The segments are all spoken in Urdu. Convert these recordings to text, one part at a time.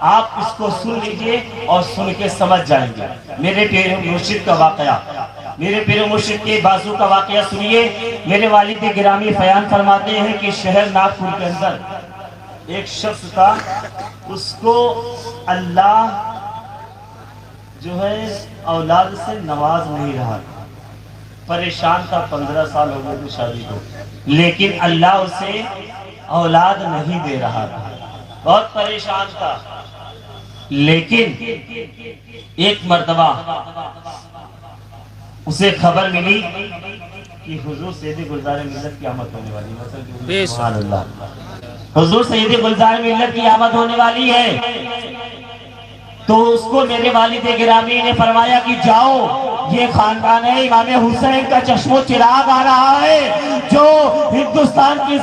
آپ اس کو سن لیجئے اور سن کے سمجھ جائیں گے. میرے پیر مرشد کا واقعہ، میرے پیر مرشد کے بازو کا واقعہ سنیے. میرے والد گرامی بیان فرماتے ہیں کہ شہر ناگپور کے اندر ایک شخص تھا، اس کو اللہ جو ہے اولاد سے نواز نہیں رہا، پریشان تھا. 15 سال ہو گئے تھے شادی کو، لیکن اللہ اسے اولاد نہیں دے رہا تھا، بہت پریشان تھا. لیکن ایک مرتبہ اسے خبر ملی کہ حضور سید گلزار ملت کی آمد ہونے والی ہے. سبحان اللہ، حضور سید گلزار ملت کی آمد ہونے والی ہے. تو اس کو میرے والد گرامی نے فرمایا کہ جاؤ، یہ خاندان ہے امام حسین کا چشم و چراغ آ رہا ہے جو ہندوستان کی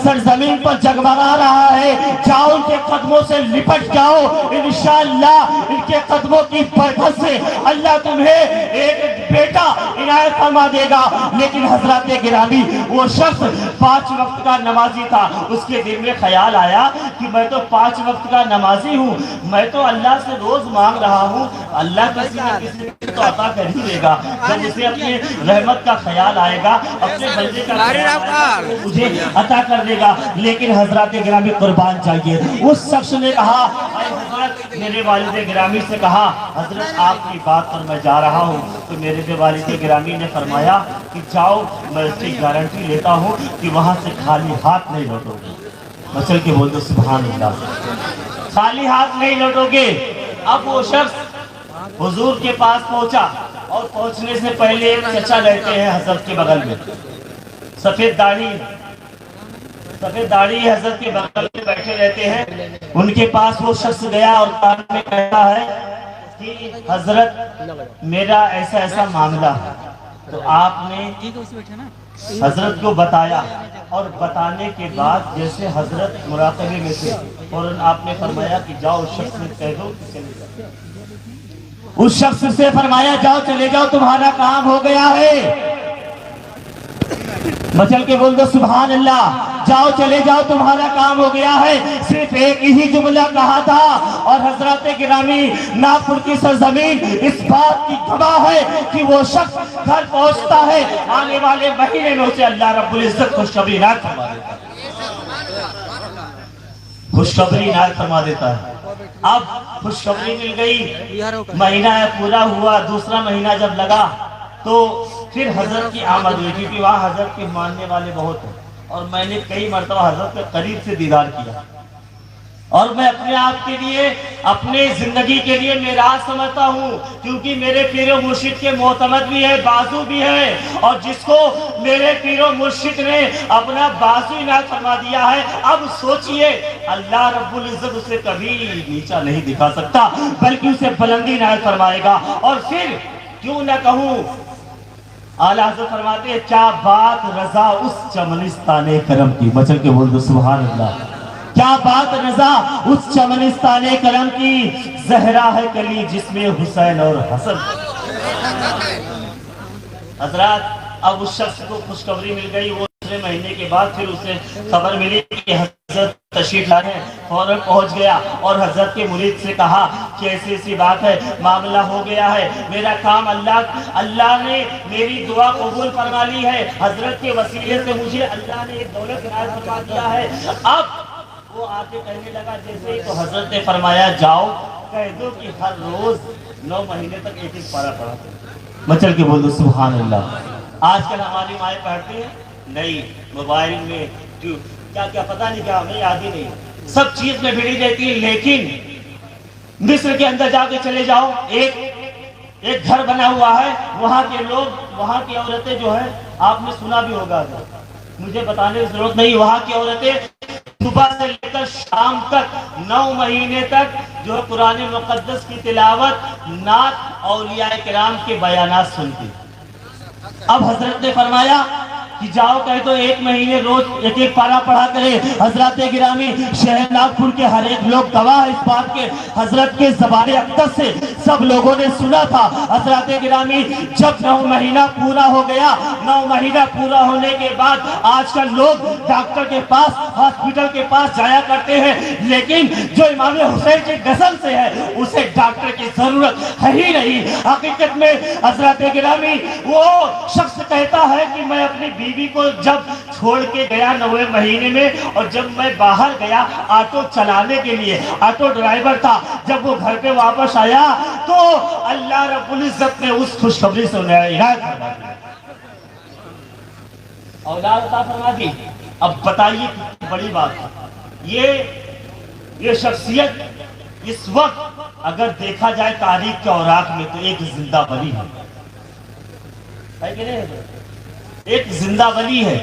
سرزمین پر جگمگا رہا ہے. جاؤ ان کے قدموں سے لپٹ جاؤ، انشاءاللہ ان کے قدموں کی برکت سے اللہ تمہیں ایک بیٹا عنایت فرما دے گا. لیکن حضرات گرامی، وہ شخص 5 وقت کا نمازی تھا. اس کے دل میں خیال آیا کہ میں تو 5 وقت کا نمازی ہوں، میں تو اللہ سے روز مانگ رہا ہوں، اللہ کسی نہ کسی تو عطا کر ہی دے گا. جب اسے اپنے رحمت کا خیال آئے گا، اپنے بندے کا خیال آئے گا، مجھے عطا کر دے گا. لیکن حضرات گرامی قربان چاہیے، اس شخص نے کہا، اے حضرت، میرے والد گرامی سے کہا، حضرت آپ کی بات پر میں جا رہا ہوں. تو میرے والد گرامی نے فرمایا کہ جاؤ، میں اس کی گارنٹی لیتا ہوں کہ وہاں سے خالی ہاتھ نہیں لوٹو گے. مچل کے بول دو سبحان اللہ، خالی ہاتھ نہیں لوٹو گے. اب وہ شخص حضور کے پاس پہنچا، اور پہنچنے سے پہلے ایک چچا رہتے ہیں حضرت کے بغل میں، سفید داڑھی حضرت کے بغل میں بیٹھے رہتے ہیں. ان کے پاس وہ شخص گیا اور کان میں کہتا ہے کہ حضرت میرا ایسا ایسا معاملہ ہے. تو آپ نے حضرت کو بتایا، اور بتانے کے بعد جیسے حضرت مراقبے میں تھے، فوراً آپ نے فرمایا کہ جاؤ اس شخص سے کہہ دو کہ چلے جاؤ. اس شخص سے فرمایا جاؤ چلے جاؤ، تمہارا کام ہو گیا ہے. مچل کے بول دو سبحان اللہ، جاؤ چلے جاؤ، تمہارا کام ہو گیا ہے. صرف ایک ہی جملہ کہا تھا، اور حضرات گرامی ناگپور کی سرزمین اس بات کی گواہ ہے کہ وہ شخص گھر پہنچتا ہے، آنے والے مہینے میں اسے اللہ رب العزت خوشخبری عنایت فرما دیتا ہے. خوشخبری عنایت فرما دیتا ہے. اب خوشخبری مل گئی، مہینہ پورا ہوا. دوسرا مہینہ جب لگا تو پھر حضرت کی آمد ہوئی، کیونکہ وہاں حضرت کے ماننے والے بہت ہیں، اور میں نے کئی مرتبہ حضرت کے قریب سے دیدار کیا. اور میں اپنے آپ کے لیے، اپنے زندگی کے لیے میراث سمجھتا ہوں، کیونکہ میرے پیر و مرشد کے معتمد بھی ہے، بازو بھی ہے. اور جس کو میرے پیر و مرشد نے اپنا بازو عنایت فرما دیا ہے، اب سوچئے اللہ رب العزت اسے کبھی نیچا نہیں دکھا سکتا، بلکہ اسے بلندی عنایت فرمائے گا. اور پھر کیوں نہ کہوں، اعلیٰ حضرت فرماتے ہیں کیا بات رضا اس چمنستان کرم کی. بچل کے بول دو سبحان اللہ، کیا بات رضا اس چمنستان کرم کی. زہرا ہے کلی جس میں حسین اور حسن. حضرات اب اس شخص کو خوشخبری مل گئی. وہ دوسرے مہینے کے بعد پھر اسے خبر ملی کہ حضرت تشریف لائے ہیں. فوراً پہنچ گیا اور حضرت کے مرید سے کہا کہ ایسی ایسی بات ہے، معاملہ ہو گیا ہے، میرا کام اللہ نے میری دعا قبول فرما لی ہے، حضرت کے وسیلے سے مجھے اللہ نے ایک دولت عنایت فرما دیا ہے. اب وہ آتے کہنے لگا جیسے ہی، تو حضرت نے فرمایا جاؤ کہہ دو کہ ہر روز 9 مہینے تک ایک ایک پارہ پڑھا. مچل کے بول دو سبحان اللہ. آج کل ہماری مائیں پڑھتی ہیں نہیں، موبائل میں کیا کیا پتہ نہیں کیا، ہمیں یاد ہی نہیں، سب چیز میں بھیڑی رہتی ہے. لیکن مصر کے اندر جا کے چلے جاؤ، ایک گھر بنا ہوا ہے، وہاں کے لوگ، وہاں کی عورتیں جو ہیں، آپ نے سنا بھی ہوگا، مجھے بتانے کی ضرورت نہیں، وہاں کی عورتیں صبح سے لے کر شام تک 9 مہینے تک جو قرآن مقدس کی تلاوت، نعت، اولیاء کرام کے بیانات سنتی. اب حضرت نے فرمایا کہ جاؤ کہے تو 1 مہینے روز 1 پارہ پڑھا کرے۔ حضرات گرامی شہر ناگپور کے ہر ایک لوگ گواہ ہے اس بات کے، حضرت کے زبان اقدس سے سب لوگوں نے سنا تھا۔ حضرات گرامی جب 9 مہینہ پورا ہو گیا، 9 مہینہ پورا ہونے کے بعد آج کل لوگ ڈاکٹر کے پاس، ہاسپٹل کے پاس جایا کرتے ہیں، لیکن جو امام حسین کے نسل سے ہے اسے ڈاکٹر کی ضرورت ہے ہی نہیں۔ حقیقت میں حضرات گرامی وہ شخص کہتا ہے کہ میں اپنی بیوی کو جب چھوڑ کے گیا 9ویں مہینے میں، اور جب میں باہر گیا آٹو چلانے کے لیے، آٹو ڈرائیور تھا، جب وہ گھر پہ واپس آیا تو اللہ رب العزت نے اس خوشخبری سے انہیں عنایت فرما دی، اولاد عطا فرما دی۔ اب بتائیے بڑی بات، یہ شخصیت اس وقت اگر دیکھا جائے تاریخ کے اوراق میں تو ایک زندہ ولی ہے کہ نہیں؟ ایک زندہ ولی ہے۔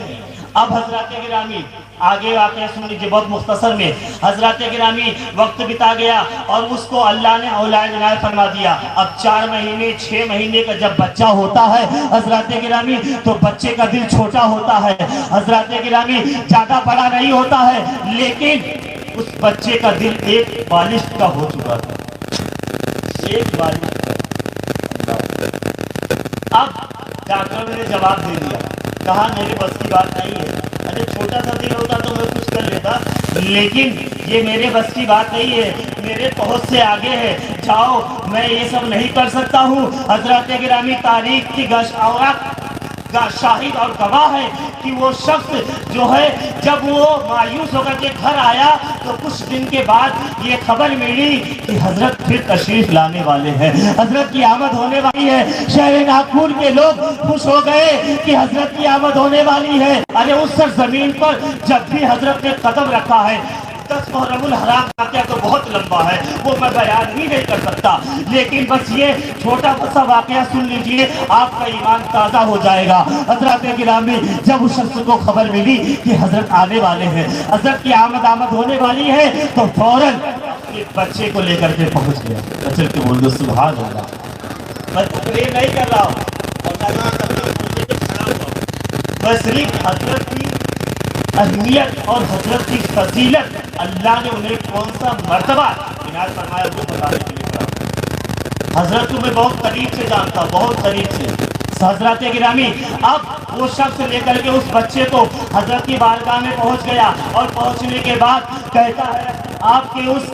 اب حضرات گرامی آگے واقعہ سن لیجیے بہت مختصر میں۔ حضرات گرامی وقت بتا گیا اور اس کو اللہ نے اولاد عنایت فرما دیا۔ اب 4 مہینے 6 مہینے کا جب بچہ ہوتا ہے حضرات گرامی تو بچے کا دل چھوٹا ہوتا ہے، حضرات گرامی زیادہ بڑا نہیں ہوتا ہے، لیکن اس بچے کا دل ایک بالش کا ہو چکا تھا، ایک بالش کا۔ اب ڈاکٹر نے جواب دے دیا، کہا میرے بس کی بات نہیں ہے، ارے چھوٹا سا دل ہوتا تو میں کچھ کر لیتا، لیکن یہ میرے بس کی بات نہیں ہے، میرے پہنچ سے آگے ہے، جاؤ میں یہ سب نہیں کر سکتا ہوں۔ حضرات گرامی تاریخ کی اوراق کا شاہد اور گواہ ہے کہ وہ شخص جو ہے جب وہ مایوس ہو کر کے گھر آیا تو کچھ دن کے بعد یہ خبر ملی کہ حضرت پھر تشریف لانے والے ہیں، حضرت کی آمد ہونے والی ہے۔ شہر ناگپور کے لوگ خوش ہو گئے کہ حضرت کی آمد ہونے والی ہے۔ ارے اس سرزمین پر جب بھی حضرت نے قدم رکھا ہے، 10 محرم الحرام واقعہ تو بہت لمبا ہے، وہ میں بیان ہی نہیں کر سکتا، لیکن بس یہ چھوٹا سا واقعہ سن لیجئے، آپ کا ایمان تازہ ہو جائے گا۔ حضرات گرامی جب اس شخص کو خبر ملی کہ حضرت آنے والے ہیں، حضرت کی آمد ہونے والی ہے، تو فوراً ایک بچے کو لے کر کے پہنچ گیا۔ چل کے بول دو سبحان اللہ۔ میں تقریر نہیں کر رہا ہوں، میں صرف حضرت کی اہمیت اور حضرت کی فضیلت اللہ نے انہیں کون سا مرتبہ عنایت فرمایا وہ بتانے کے لیے کہا۔ حضرت کو میں بہت قریب سے جانتا ہوں، بہت قریب سے۔ حضرات گرامی اب وہ شخص لے کر کے اس بچے کو حضرت کی بارگاہ میں پہنچ گیا، اور پہنچنے کے بعد کہتا ہے آپ کے اس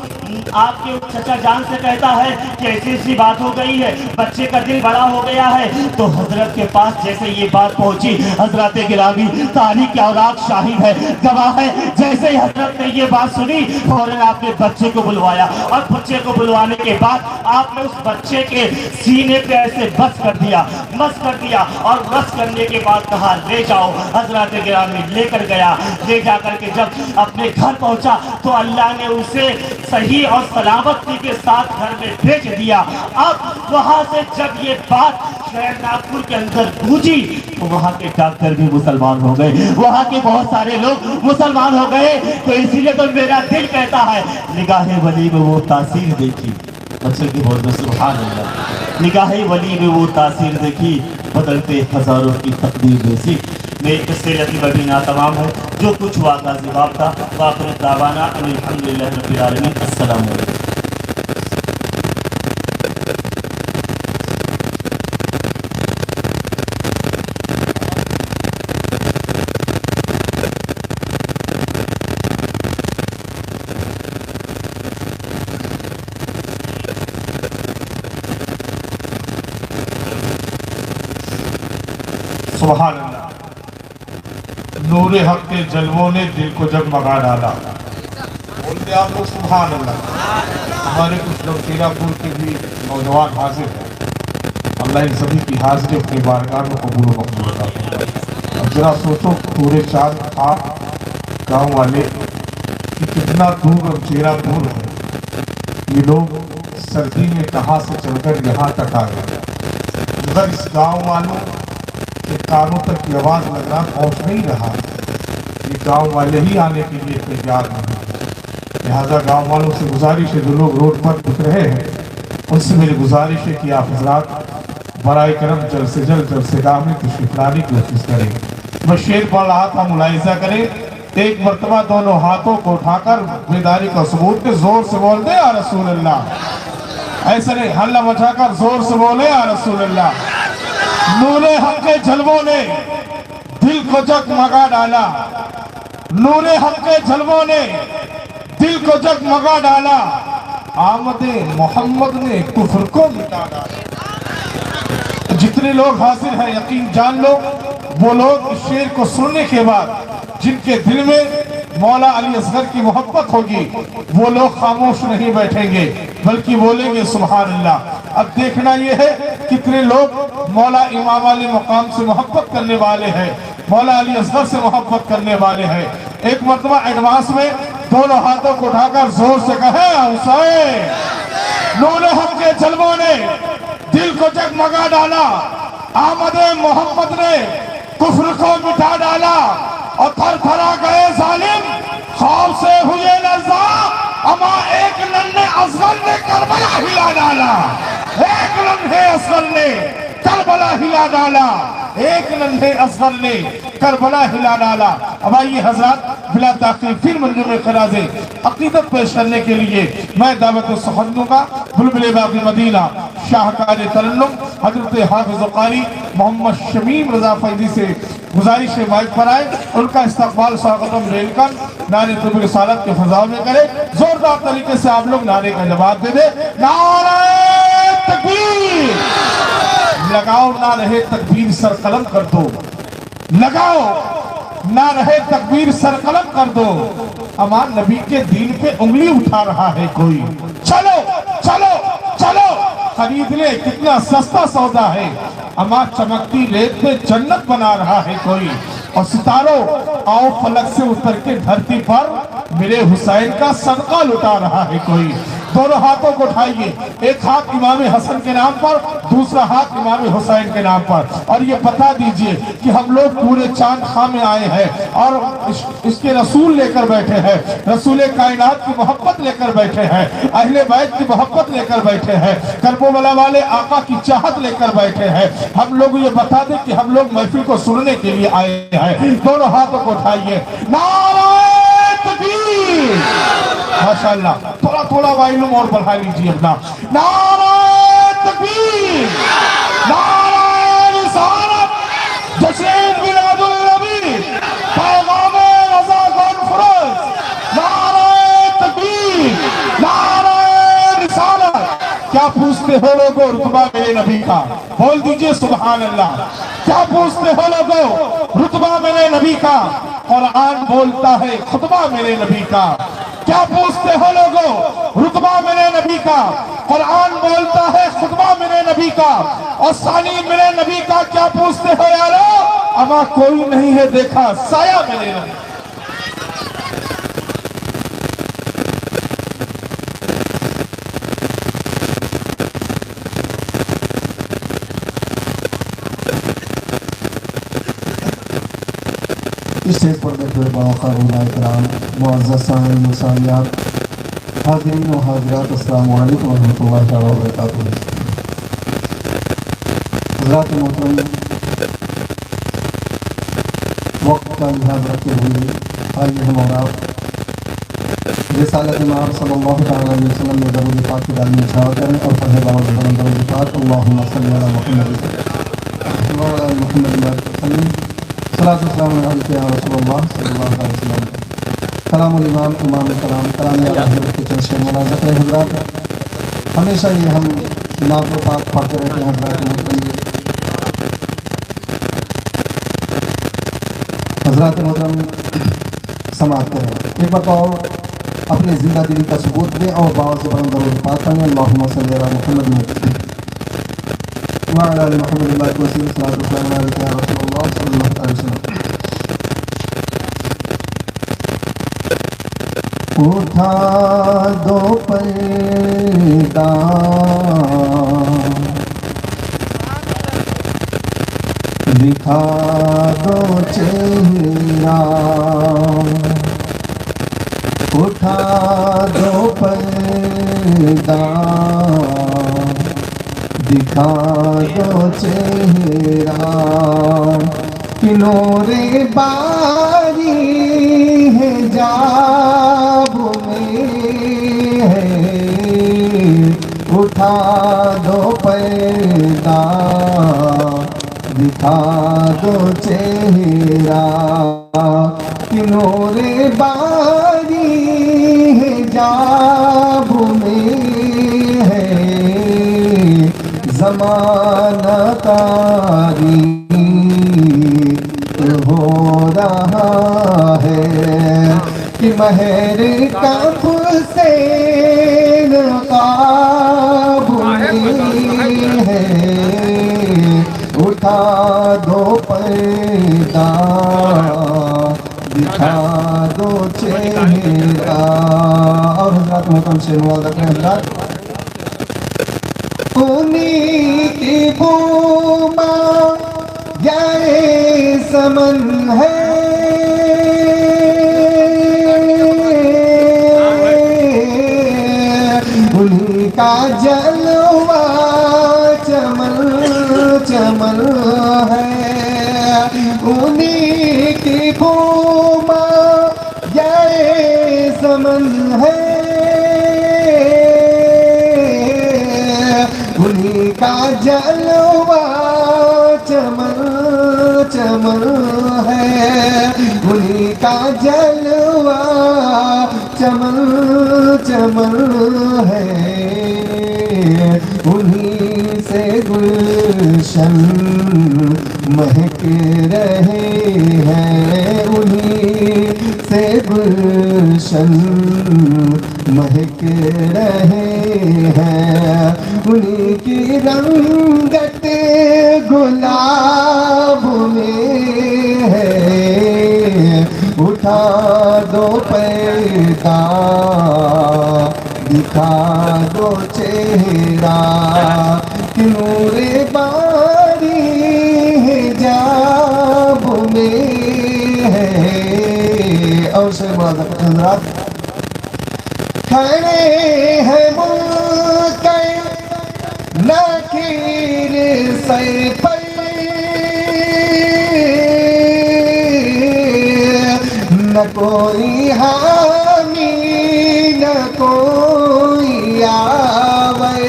چچا جان سے کہتا ہے کہ ایسی ایسی بات ہو گئی ہے، بچے کا دل بڑا ہو گیا ہے۔ تو حضرت کے پاس جیسے یہ بات پہنچی، حضرات گرامی تاریخ کے اوراق شاہد ہے، گواہ ہے، جیسے ہی حضرت نے یہ بات سنی فوراً آپ نے بچے کو بلوایا، اور بچے کو بلوانے کے بعد آپ نے اس بچے کے سینے پہ ایسے بس کر دیا، اور بس کرنے کے بعد کہا لے جاؤ۔ حضرات گرامی لے کر گیا، لے جا کر کے جب اپنے گھر پہنچا تو اللہ نے اسے صحیح اور سلامتی کے ساتھ گھر میں بھیج دیا۔ اب وہاں سے جب یہ بات شہر ناگپور کے اندر گونجی تو وہاں کے ڈاکٹر بھی مسلمان ہو گئے، وہاں کے بہت سارے لوگ مسلمان ہو گئے۔ تو اسی لیے تو میرا دل کہتا ہے نگاہ ولی میں وہ تاثیر دیکھی، اچھا کہ بہت سبحان اللہ، نگاہ ولی میں وہ تاثیر دیکھی، بدلتے ہزاروں کی تقدیر جیسی۔ میری قصے لطیف ابھی تمام ہے، جو کچھ ہوا تھا جواب تھا۔ وآخر دعوانا ان الحمدللہ رب العالمین۔ السلام علیکم۔ سبحان اللہ، نور حق کے جلووں نے دل کو جگمگا ڈالا۔ بولتے آپ لوگ سبحان اللہ۔ ہمارے کچھ لوگ سیراپور کے بھی نوجوان حاضر ہیں، اللہ ان سبھی کی حاضری اپنی بارگاہ میں قبول و مقبول عطا فرمائے۔ اب ذرا سوچو پورے 4 آپ گاؤں والے کہ کتنا دور اور سیراپور ہے، یہ لوگ سردی میں کہاں سے چل کر یہاں تک آ گئے، مگر اس گاؤں والوں کے کانوں تک کی آواز لگنا پہنچ نہیں رہا، یہ گاؤں والے ہی آنے کے لیے تیار نہیں۔ لہٰذا گاؤں والوں سے گزارش ہے، جو لوگ روڈ پر دکھ رہے ہیں ان سے میری گزارش ہے کہ آپ حضرات برائے کرم جلد سے جلد جلسے گاہ میں تشریف لانے کی کوشش کریں۔ میں شعر پڑھ رہا تھا، ملاحظہ کریں. ایک مرتبہ دونوں ہاتھوں کو اٹھا کر بیداری کا ثبوت کے زور سے بول دے یا رسول اللہ. ایسے نہیں، ہلہ مچا کر زور سے بولے یا رسول اللہ. نور حق کے جلووں نے دل کو جگمگا ڈالا، نور حق کے جلووں نے دل کو جگمگا ڈالا، آمد محمد نے کفر کو مٹا ڈالا. جتنے لوگ حاضر ہیں یقین جان لو، وہ لوگ اس شعر کو سننے کے بعد جن کے دل میں مولا علی اصغر کی محبت ہوگی، وہ لوگ خاموش نہیں بیٹھیں گے بلکہ بولیں گے سبحان اللہ. اب دیکھنا یہ ہے کتنے لوگ مولا امام علی مقام سے محبت کرنے والے ہیں، مولا علی اصغر سے محبت کرنے والے ہیں. ایک مرتبہ ایڈوانس میں دونوں ہاتھوں کو اٹھا کر زور سے کہے حسین. نور حق کے جلووں نے دل کو جگمگا ڈالا، آمد محمد نے کفر کو مٹا ڈالا، اور تھر تھرا گئے ظالم خوف سے ہوئے لرزاں، اما ایک ننھے اصغر نے کربلا ہلا ڈالا، ایک ننھے اصغر نے کربلا ہلا ڈالا، ایک ننھے اصغر نے کربلا ہلا ڈالا. اب آئیے حضرات بلا تاخیر پھر منظومے خراج عقیدت پیش کرنے کے لیے میں دعوت سخن دوں گا. بلبل باغ مدینہ شاہکار ترنم حضرت حافظ قاری محمد شمیم رضا فیضی سے گزارش مائک پر آئے، ان کا استقبال سواگتم ریلکن نعرے طب رسالت کے فضاؤں میں کرے. زوردار طریقے سے آپ لوگ نعرے کا جواب دے دے. نعرہ تکبیر! لگاؤ نہ رہے تکبیر سر قلم کر دو، لگاؤ نہ رہے تکبیر سر قلم کر دو. امان نبی کے دین پہ انگلی اٹھا رہا ہے کوئی، چلو چلو چلو خرید لے، کتنا سستا سودا ہے. اما چمکتی ریت پہ جنت بنا رہا ہے کوئی. اور ستاروں آؤ فلک سے اتر کے دھرتی پر میرے حسین کا صدقہ لٹا رہا ہے کوئی. دونوں ہاتھوں کو اٹھائیے، ایک ہاتھ امام حسن کے نام پر، دوسرا ہاتھ امام حسین کے نام پر، اور یہ بتا دیجئے کہ ہم لوگ پورے چاند خاں میں آئے ہیں اور اس کے رسول لے کر بیٹھے ہیں، رسول کائنات کی محبت لے کر بیٹھے ہیں، اہل بیت کی محبت لے کر بیٹھے ہیں، کربلا والے آقا کی چاہت لے کر بیٹھے ہیں. ہم لوگ یہ بتا دیں کہ ہم لوگ محفل کو سننے کے لیے آئے ہیں. دونوں ہاتھوں کو اٹھائیے. نعرہ تکبیر! ماشاءاللہ تھوڑا تھوڑا وائلوم اور بڑھا لیجیے اپنا. نعرہ تکبیر! نعرہ رسالت! جشن میلاد النبی! پیغام رضا کانفرنس! نعرہ تکبیر! نعرہ رسالت! کیا پوچھتے ہو لوگو رتبہ میرے نبی کا؟ بول دیجئے سبحان اللہ. کیا پوچھتے ہو لوگو رتبہ میرے نبی کا؟ قرآن بولتا ہے خطبہ میرے نبی کا. کیا پوچھتے ہو لوگو رتبہ میرے نبی کا؟ قرآن بولتا ہے خطبہ میرے نبی کا. اور ثانی میرے نبی کا کیا پوچھتے ہو یارو؟ اما کوئی نہیں ہے دیکھا سایہ میرے نبی. اسٹیج پر بیٹھے ہوئے باوقار علماء کرام، معزز سامعین و سامعات، حاضرین و حاضرات، السلام علیکم ورحمۃ اللہ تعالیٰ وبرکاتہ. حضرات محترم، وقت کا لحاظ رکھتے ہوئے آئیے ہم اور آپ رسالت امام صلی اللہ تعالیٰ علیہ وسلم میں درود پاک کی دعا میں اشارہ کریں اور پڑھے باوقار درود پاک. اللہم صلی علی محمد وعلی محمد وسلم. صلاۃ والسلام علیکم یا رسول اللہ صلی اللہ علیہ وسلم. کلام الامام امام کرام کلام حضرت کے چند شعر مناظر ہیں. حضرات ہمیشہ یہ ہم نعت و پاک پڑھتے رہتے ہیں. حضرات محترم سماعت کریں. ایک بار اور اپنے زندہ دلی کا ثبوت دیں اور باور سے بلند درود پاک کریں. اللہم صلی علی محمد وعلی آل محمد وسلم. صلاۃ والسلام علیکم یا رسول اللہ صلی اللہ علیہ وسلم. اٹھا دو پردہ دکھا دو چہرہ، اٹھا دو پردہ دکھا دو چہرہ، کہ نور باری ہے جاب میں ہے، اٹھا دو پردہ دکھا دو چہرہ، کہ نور باری ہے جاب میں ہے، زمانہ تاریک ہو رہا ہے، کہ مہر کف سے نقاب میں ہے، اٹھا دو پردہ دکھا دو چہرہ۔ اور حضرات محترم سے موعظہ کریں حضرات، انہی کی بوما یہ سمن ہے، انہی کا جلوہ چمن چمن ہے، انہی کی بوما یہ سمن ہے، انہی کا جلوہ چمن چمن ہے، انہی کا جلوہ چمن چمن ہے، انہی سے گلشن مہک رہے ہیں، انہی سے گلشن مہک رہے ہیں، انہی کی رنگت گلاب میں ہے، اٹھا دو پردہ دکھا دو چہرہ، کہ نور باری ہے جاب میں ہے۔ اور سے معذرت حضرات، کھڑے ہیں منکر نکیر سر پر، نہ کوئی حامی نہ کوئی آور،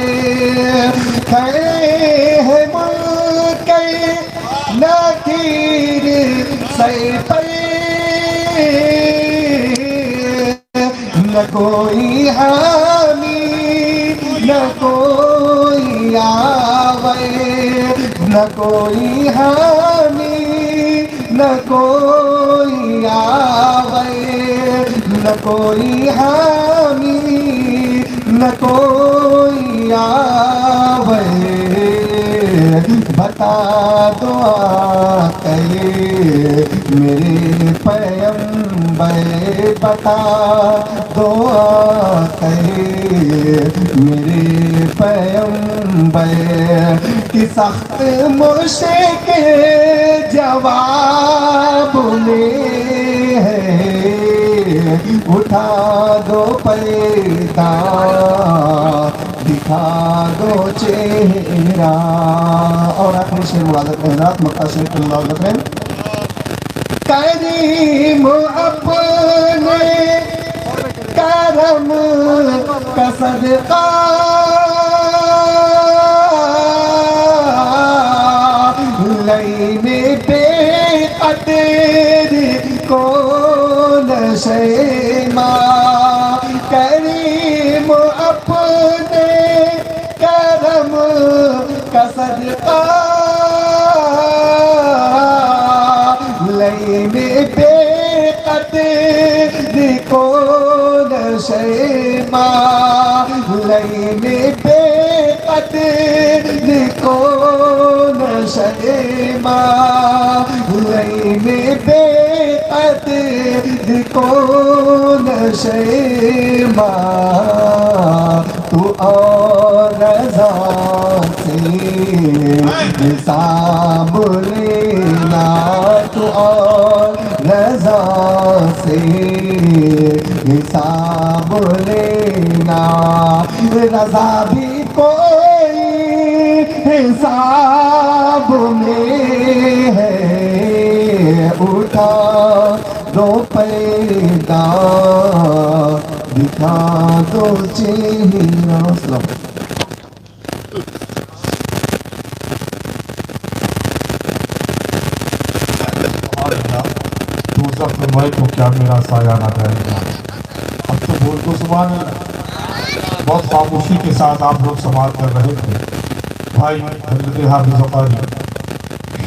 کھڑے ہیں منکر نکیر سر پر، نہ کوئی حامی نہ کوئی آور، نہ کوئی حامی نہ کوئی آور، نہ کوئی حامی نہ کوئی آور، بتا دو آقا میرے پیغمبر، بتا دو آقا میرے پیغمبر، کہ سخت مشکل جواب میں ہے، اٹھا دو پردہ دکھا دو چہرہ۔ اور آخری شعر مرادت حضرات مکہ شریف کی ملازمت میں، کریم اپنے کرم کا صدقہ لینے بے قدر کو نشیما، کریم اپنے کرم کا صدقہ لینے بے قدر کو نشیما، لینے بے قدر کو نشیما، لینے بے قدر کو نشیما، تو اور رضا سے حساب لینا، تو اور رضا سے حساب لینا، رضا بھی کوئی حساب میں ہے، جائے گا دکھا دو چہرہ سلام دوزخ میں میں تو کیا میرا سایہ نہ جائے گا. اب تو بول تو سبحان اللہ. بہت خاموشی کے ساتھ آپ لوگ سماعت کر رہے تھے. بھائی حضرت حافظ قاری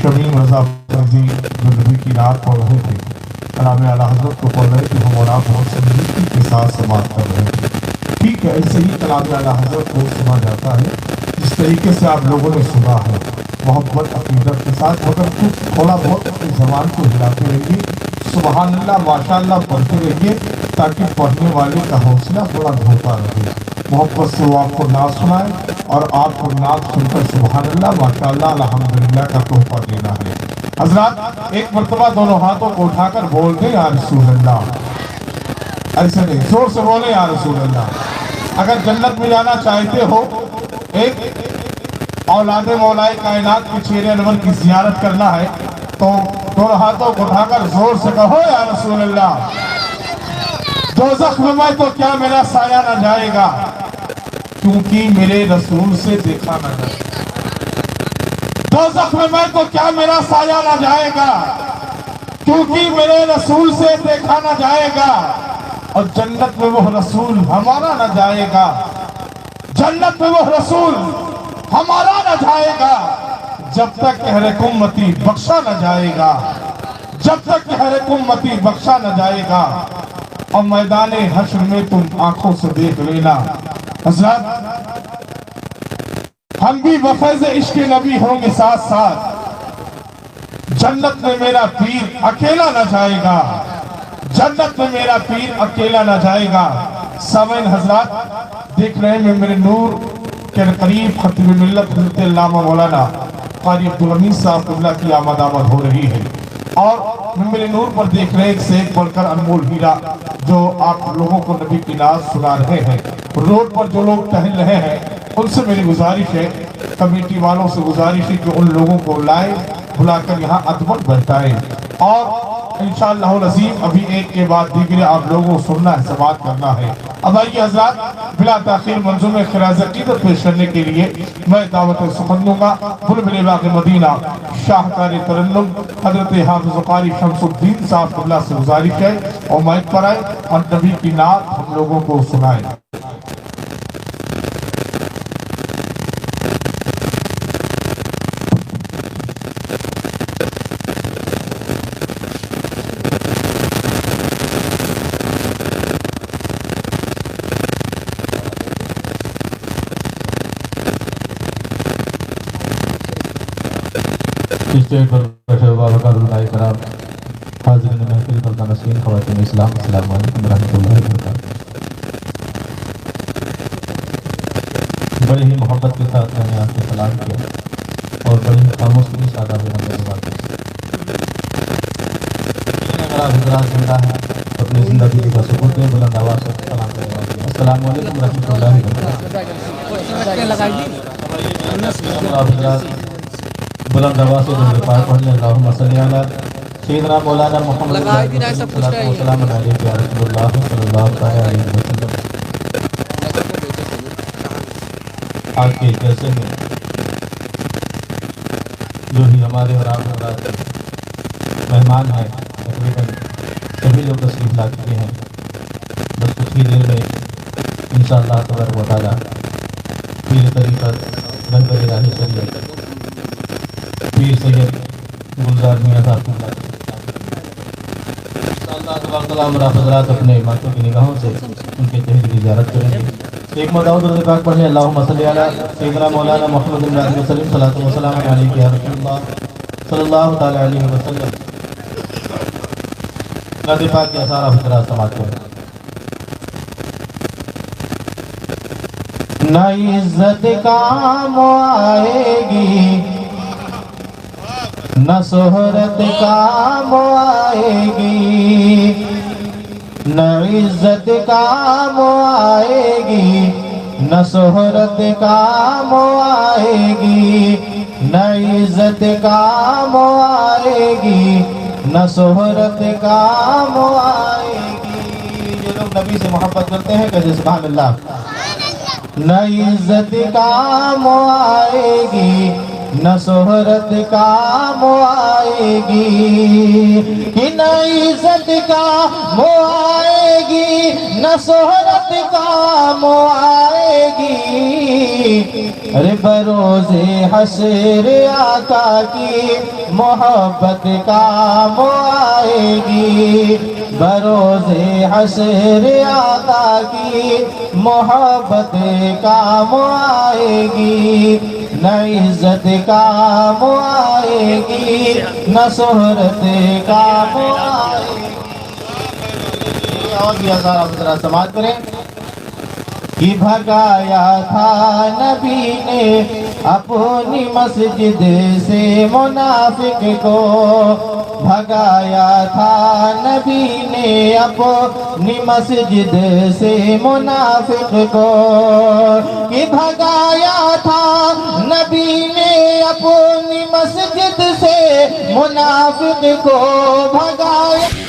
شمیم رضا فیضی جو نبی کی نعت پڑھ رہے تھے, کلام اعلیٰ حضرت کو پڑھ رہے تھے, ہم اور آپ بہت سنجیدگی کے ساتھ سماعت کر رہے تھے. ٹھیک ہے, ایسے ہی کلام اعلیٰ حضرت کو سنا جاتا ہے جس طریقے سے آپ لوگوں نے سنا ہے, محبت عقیدت کے ساتھ. مگر کچھ تھوڑا بہت اپنی زبان کو ہلاتے رہیے, سبحان اللہ ماشاء اللہ پڑھتے رہیے, تاکہ پڑھنے والے کا حوصلہ بلند ہوتا رہے. محبت سے وہ آپ کو نعت سنائے اور آپ کو نعت سن کر سبحان اللہ ماشاء اللہ الحمدللہ کا تحفہ دینا ہے. حضرات ایک مرتبہ دونوں ہاتھوں کو اٹھا کر بول دیں یا رسول اللہ. ایسے نہیں, زور سے بولیں یا رسول اللہ. اگر جنت میں جانا چاہتے ہو, ایک اولاد مولائے کائنات کے چہرے انور کی زیارت کرنا ہے, تو دونوں ہاتھوں کو اٹھا کر زور سے کہو یا رسول اللہ. دوزخ میں تو کیا میرا سایہ نہ جائے گا, کیونکہ میرے رسول سے دیکھا نہ جائے گا. دوزخ میں تو کیا میرا سایہ نہ جائے گا, کیونکہ میرے رسول سے دیکھا نہ جائے گا. اور جنت میں وہ رسول ہمارا نہ جائے گا, جنت میں وہ رسول ہمارا نہ جائے گا, جب تک ہر ایک امتی بخشا نہ جائے گا, جب تک ہر ایک امتی بخشا نہ جائے گا. اور میدان حشر میں تم آنکھوں سے دیکھ لینا. حضرات ہم بھی بفیض عشق نبی ہوں گے ساتھ ساتھ. جنت میں میرا پیر اکیلا نہ جائے گا, جنت میں میرا پیر اکیلا نہ جائے گا. سامعین حضرات دیکھ رہے ہیں میرے نور کے قریب خطیب ملت حضرت علامہ مولانا قاری عبدالحمید صاحب قبلہ کی آمد ہو رہی ہے, اور میرے نور پر دیکھ رہے ہیں ایک سے ایک بڑھ کر انمول ہیرا جو آپ لوگوں کو نبی کی نعت سنا رہے ہیں. روڈ پر جو لوگ ٹہل رہے ہیں ان سے میری گزارش ہے, کمیٹی والوں سے گزارش ہے کہ ان لوگوں کو لائے بلا کر یہاں ادب بٹھائیں, اور انشاءاللہ العظیم ابھی ایک کے بعد دیگرے آپ لوگوں کو سننا ہے, سماعت کرنا ہے. اب آئیے حضرات بلا تاخیر منظوم خراج عقیدت پیش کرنے کے لیے میں دعوت سخن دوں گا. بلبل باغ مدینہ شاہکار ترنم حضرت حافظ قاری شمس الدین صاحب قبلہ سے گزارش ہے اور مائک پر آئے اور نبی کی نعت ہم لوگوں کو سنائے. اسٹیج پر بیٹھے ہوئے وقار اللہ کرام, حاضرین محفل بلدہ نسین, خواتین اسلام, السلام علیکم ورحمۃ اللہ وبرکاتہ. بڑی ہی محبت کے ساتھ میں نے آپ کو سلام کیا اور بڑی ہی خاموشی کے ساتھ آپ نے بات کی. اگر آپ حضرات زندہ ہیں تو اپنی زندگی کا سکون دیں, بلند آواز سے سلام کرنے والے. السلام علیکم ورحمۃ اللہ وبرکاتہ. آپ حضرات بلند آواز سے درود پاک پڑھیں. اللہم صلی علی سیدنا مولانا محمد وسلم علیہ یا رسول اللہ صلی اللہ علیہ وسلم. آج کے جلسے میں جو ہی ہمارے اور آپ حضرات مہمان ہیں, تقریباً سبھی لوگ تشریف لا چکے ہیں. بس کچھ ہی دیر میں انشاءاللہ تبارک و تعالیٰ پیر طریقت رہبر راہ شریعت پیر سید گلزار میاں صاحب انشاءاللہ تبارک و تعالیٰ حضرات اپنے ماتوں کی نگاہوں سے ان کے چہرے کی زیارت کریں گے. ایک مرتبہ درود پاک پڑھیں. اللہم صلی علی سیدنا مولانا محمد علیہ وسلم, صلاۃ و سلام علیہ یا رسول اللہ صلی اللہ تعالی علیہ وسلم. نبی پاک کے اثار آپ حضرات سماعت کریں. نہ عزت کام آئے گی, نہ شہرت کام آئے گی, نہ عزت کام آئے گی, نہ شہرت کام آئے گی, نہ عزت کام آئے گی, نہ شہرت کام آئے گی. جو لوگ نبی سے محبت کرتے ہیں کہتے سبحان اللہ. نہ عزت کام آئے گی نہ شہرت کام آئے گی, کہ نہ عزت کام آئے گی نہ شہرت کام آئے گی. ارے بروز حشر آقا کی محبت کام آئے گی, بروز حشر آقا کی محبت کام آئے گی. نہ عزت کام آئے گی نہ شہرت کام آئے گی. اور بھی ہزار آپ ذرا سماعت کریں. کہ بھگایا تھا نبی نے اپنی مسجد سے منافق کو, بھگایا تھا نبی نے اپنی مسجد سے منافق کو, کہ بھگایا تھا نبی نے اپنی مسجد سے منافق کو, بھگایا